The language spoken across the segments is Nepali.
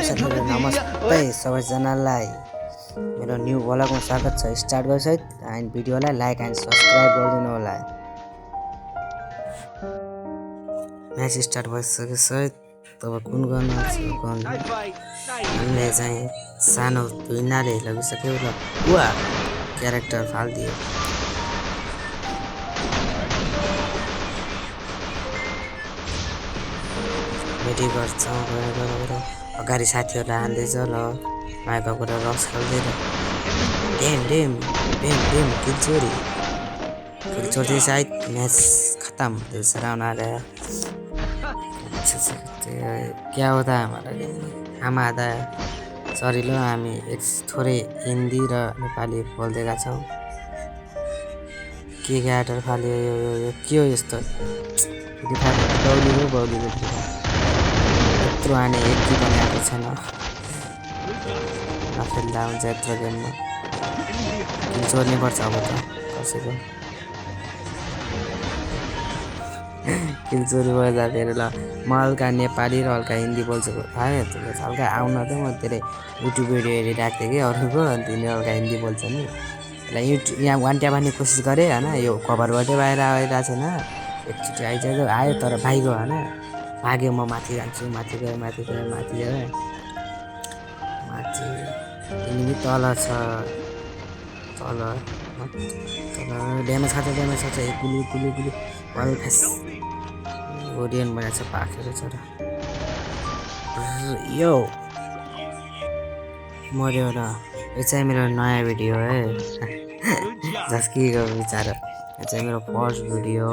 साथीहरु नमस्ते सबैजनालाई मेरो न्यू ब्लगमा स्वागत छ। स्टार्ट गर्छ है एन्ड भिडियोलाई लाइक एन्ड सब्स्क्राइब गरिदिनु होला। म्याच स्टार्ट भइसकेछ है। तब कुन गर्न हामीले चाहिँ सानो दुईनाले लगिसक्यो र वा क्यारेक्टर फाल्दियो। मेडी गर्छौँ गएर अगाडि साथीहरूलाई हान्दैछ ल माइक कुरा रक्स खेल्दैन। डेम किल चोरी साइड मैच खत्म। दूसरा राउंड आ गया। क्या होता है हमारा गेम में? हम आधा सरी लो हामी थोरै हिन्दी र नेपाली बोल्दैका छौँ। के क्यारेक्टर फाल्यो यो के हो यस्तो? बौली यत्रो आने एक कि पनि आएको छैन। नखेल्दा हुन्छ यत्रो गेममा। किल चोर्नै पर्छ अब त कसैको। किल चोरी भएदा फेरि ल म हल्का नेपाली र हल्का हिन्दी बोल्छु है। हल्का आउन त म धेरै युट्युब भिडियो हेरिरहेको थिएँ कि अरूको, अनि तिनीहरू हल्का हिन्दी बोल्छ नि। यहाँ वान ट्याप हान्ने कोसिस गरेँ होइन, यो कभरबाटै बाहिर आइरहेको छैन। एकचोटि आयो तर भाइगयो होइन। भाग्यो म माथि जान्छु, माथि गयो यिनी तल छ। तल ड्यामेज खान्छ गुली वाल फेस ओडियन बनाएको छ पाखेर छोरा। यो मर्यो र यो चाहिँ मेरो नयाँ भिडियो है। झस्किएको बिचारो। यो चाहिँ मेरो फर्स्ट भिडियो।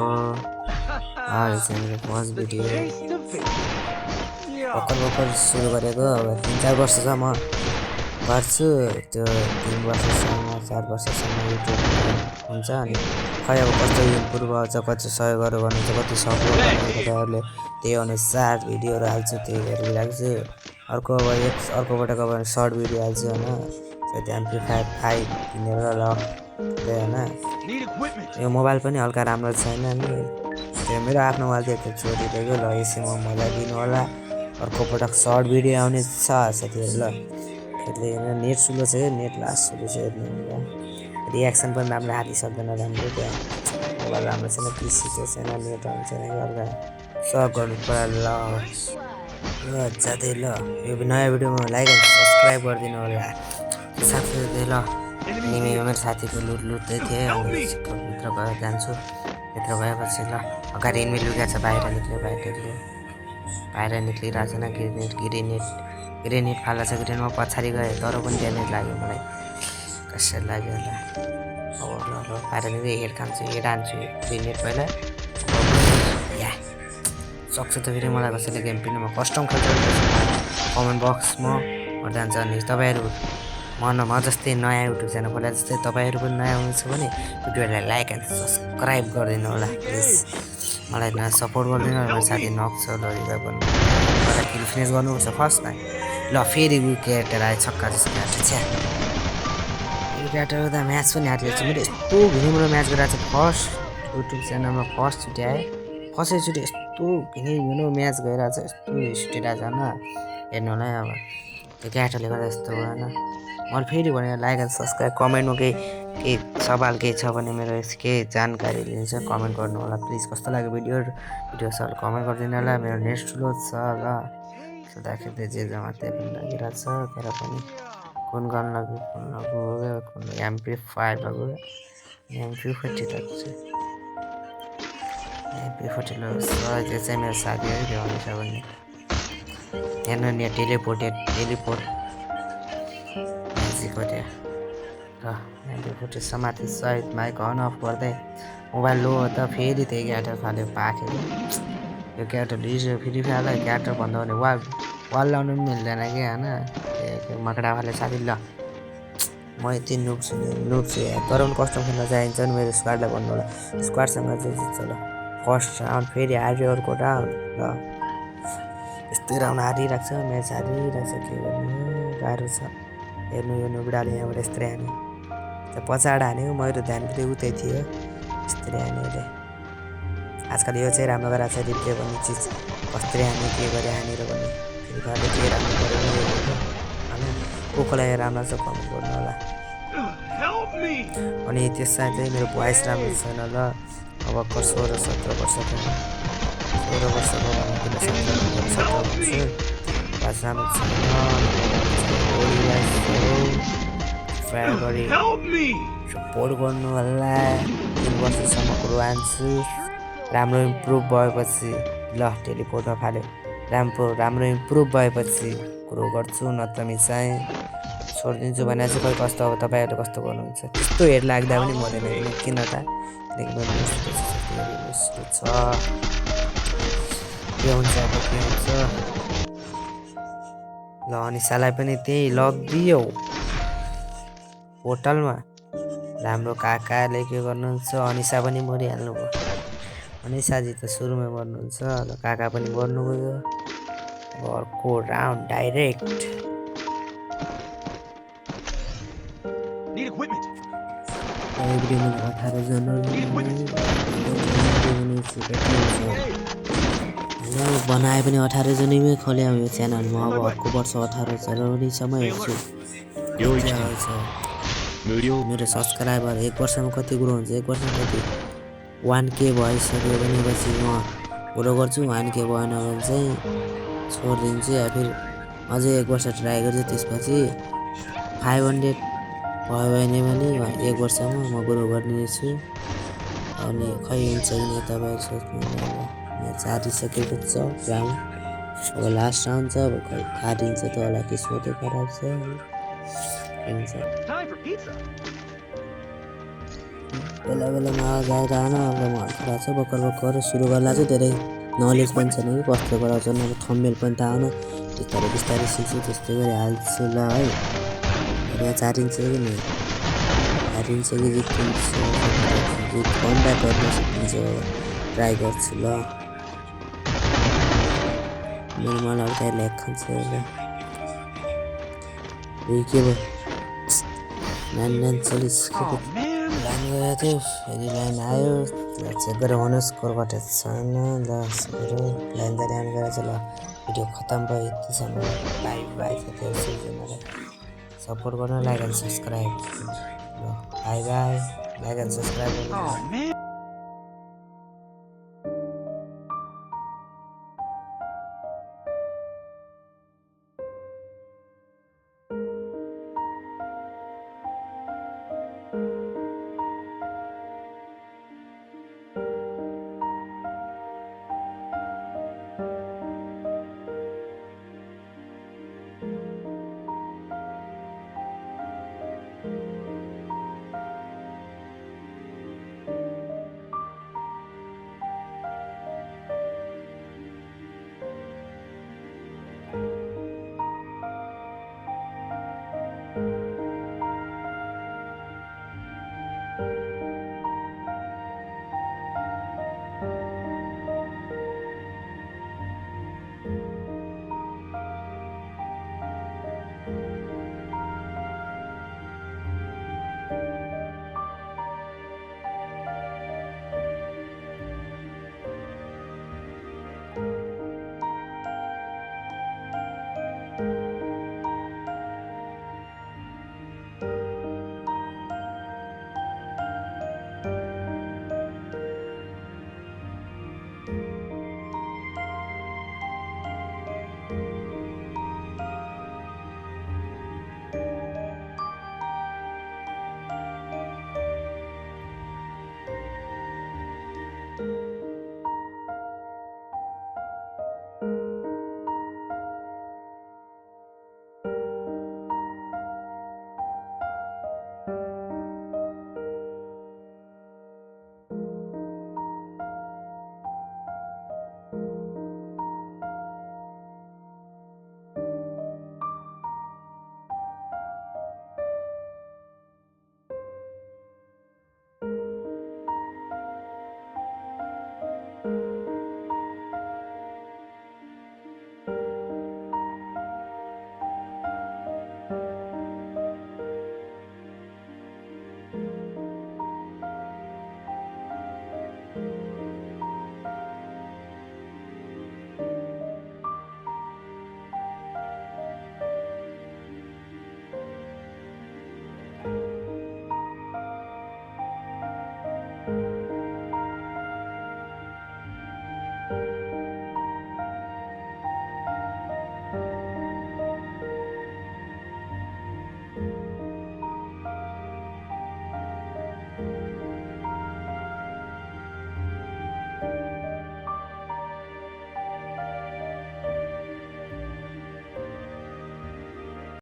भर्खर सुरु गरेको। अब 3-4 वर्षसम्म गर्छु। त्यो 3 वर्षसम्म 4 वर्षसम्म युट्युब हुन्छ। अनि खै अब कस्तो इम्प्रुभ आउँछ, कति सहयोगहरू गर्नुहुन्छ, कति सपोर्ट गर्नुहुन्छ तपाईँहरूले, त्यही अनुसार भिडियोहरू हाल्छु, त्यही हेरिराख्छु। अर्कोबाट अब सर्ट भिडियो हाल्छु होइन। त्यो एम्प्लिफायर 5 किनेर ल होइन। यो मोबाइल पनि हल्का राम्रो छैन नि। त्यो मेरो आफ्नो मोबाइल थियो त्यो चोरिदिएको ल। यसैमा मलाई दिनु होला। अर्कोपटक सर्ट भिडियो आउने छ साथीहरू ल। त्यसले नेट स्लो छ, नेट लास्ट स्लो छ। रियाक्सन पनि राम्रो हालिसक्दैन राम्रो। त्यहाँ मोबाइल राम्रो छैन, पिसी त्यो छैन, नेट राम्रो छैन। हल्का सब गर्नु पर्यो ल जाँदै ल। यो नयाँ भिडियोमा लाइक एन्ड सब्सक्राइब गरिदिनु होला साथीहरूले ल। अनि मेरो साथीको लुट्दै थिएँ। अनि भित्र गएर जान्छु। भित्र गएपछि ल अगाडि इनमी लुगा छ। बाहिर निक्लिरहेको छैन। ग्रेनेड फाल्दा छ। ग्रेनेडमा पछाडि गएँ तर पनि ड्यामेज लाग्यो मलाई। कसरी लाग्यो होला। अब ल बाहिर निक्लेँ। हेड खान्छु, हेड हान्छु। ग्रेनेड पहिला या सक्छ त फेरि मलाई कसैले गेम पिनमा कस्टम खेल्छ। कमेन्ट बक्समा जान्छ। अनि तपाईँहरू म जस्तै नयाँ युट्युब च्यानल खोले जस्तै तपाईँहरू पनि नयाँ हुनुहुन्छ भने भिडियोलाई लाइक एन्ड सब्सक्राइब गरिदिनु होला प्लिज। मलाई सपोर्ट गरिदिनु होला। मेरो साथी नक छ ल, रिभाइभ गर्नु मलाई किल फिनिस गर्नुपर्छ फर्स्टमा ल। फेरि उयो क्यारेक्टर आयो छक्का जस्तो क्यारेक्टर छ। यो क्यारेक्टर त म्याच पनि हारिरहेको छु। मैले यस्तो घिनिम्रो म्याच गरिरहेको छु। फर्स्ट युट्युब च्यानलमा फर्स्टचोटि आएँ। फर्स्टैचोटि यस्तो घिनिम्रो म्याच गइरहेको छ। यस्तो स्टेट आएको छ हेर्नु होला है। अब त्यो क्यारेक्टरले गर्दा यस्तो भएन। मैले फेरि भनेर लाइक एन्ड सब्सक्राइब। कमेन्टमा केही सवाल केही छ भने मेरो केही जानकारी लिन्छ कमेन्ट गर्नु होला प्लिज। कस्तो लाग्यो भिडियो सर कमेन्ट गरिदिनु होला। मेरो नेट स्लो छ ल। खेल्दाखेरि जे जमा त्यही पनि लागिरहेको छ। तर पनि कुन गन लाग्यो कुन एम्प्लिफायर लाग्यो। एम्प्लिफायर लाग्छ। एम्प्लिफायर त्यो चाहिँ मेरो साथी है। त्यो हुन्छ भने हेर्नु नि टेलिपोर्ट र समाति सहित माइक अन अफ गर्दै मोबाइल लो त फेरि त्यही क्यारेक्टर फाल्यो पाखेर। यो क्यारेक्टर फेरि फाल्यो क्यारेक्टर भन्दा भने वाल लाउनु पनि मिल्दैन कि होइन। मकडा फाल्यो साथी ल। म यति नुब्छु यहाँ तर पनि कस्टम खेल्न चाहिन्छ नि। मेरो स्क्वाडलाई भन्नु होला स्क्वाडसँग चाहिँ जित्छ ल। फर्स्ट राउन्ड फेरि हार्यो अर्को राउन्ड ल। यस्तै राउन्ड हारिरहेको छ। म्याच हारिरहेको छ। के गर्नु गाह्रो छ। हेर्नु यो नुबडाले यहाँबाट यस्तै हाने। त्यो पछाडि हानेको मेरो ध्यान पनि उतै थियो। यस्तै हाने अहिले। आजकल यो चाहिँ राम्रो गराएको छ रिप्ले भन्ने चिज। कस्तै हाने के गरे हानेर भन्ने फेरि घरले के राम्रो गरेर कसलाई राम्रो छ कमेन्ट गर्नु होला अनि त्यसमा चाहिँ मेरो भोइस राम्रो छैन ल अब 16-17 वर्षको 16 वर्षको भन्नु 17 भन्छु भोइस राम्रो छैन सपोर्ट गर्नु होला 3 वर्षसम्मको रोहान्छु राम्रो इम्प्रुभ भएपछि ल टेलिपोर्टमा फाल्यो राम्रो इम्प्रुभ भएपछि कुरो गर्छु नत्र चाहिँ छोडिदिन्छु भने चाहिँ खै कस्तो अब तपाईँहरूले कस्तो गर्नुहुन्छ त्यस्तो हेर लाग्दा पनि मर्दैन किन त छ के हुन्छ अब के हुन्छ ल अनिसालाई पनि त्यही लगिदियो होटलमा राम्रो काकाले के गर्नुहुन्छ अनिसा पनि मरिहाल्नु भयो अनिसाजी त सुरुमै मर्नुहुन्छ ल काका पनि मर्नुभयो अब अर्को राउन्ड डाइरेक्ट एभ्रीवन 18 जनवरी बनाए पनि 18 जनवरीमै खोले यो च्यानलमा अब अर्को वर्ष 18 जनवरीसम्म हेर्छु मेरो सब्सक्राइबर 1 वर्षमा कति ग्रो हुन्छ 1 वर्षमा कति 1K भइसक्यो भनेपछि म ग्रो गर्छु 1K भएन भने चाहिँ छोडिदिन्छु या फिर अझै 1 वर्ष ट्राई गर्छु त्यसपछि 500 भयो भने 1 वर्षमा म ग्रो गर्नेछु अनि खै हुन्छ कि तपाईहरु सोच्नु म्याच हारिसकेको छ राउन्ड अब लास्ट राउन्ड छ अब खै हारिन्छ त होला किस्मतै खराब छ बेला आवाज आएर अब म हल्का छ भर्खर सुरु गर्ला चाहिँ धेरै नलेज पनि छैन कि कस्तो गराउँछ अब थम्बनेल पनि थाहा हुन बिस्तारै सिक्छु त्यस्तै गरी हाल्छु ल है म्याच हारिन्छ कि नि हारिन्छ कि जित्छ कम्ब्याक गर्न सकिन्छ ट्राई गर्छु ल मेरो मलाई हल्का ल्याग खान्छ ल के भयो नान चलिस लाइन गएको थियो फेरि लाइन आयो चेक गरेर होस् स्कोरबाट छैन ल लाइन जाने गएर चाहिँ ल भिडियो खतम भयो यतिसम्म बाई साथीहरू सपोर्ट गर्न लाइक एन्ड सब्सक्राइब ल बाई लाइक एन्ड सब्सक्राइब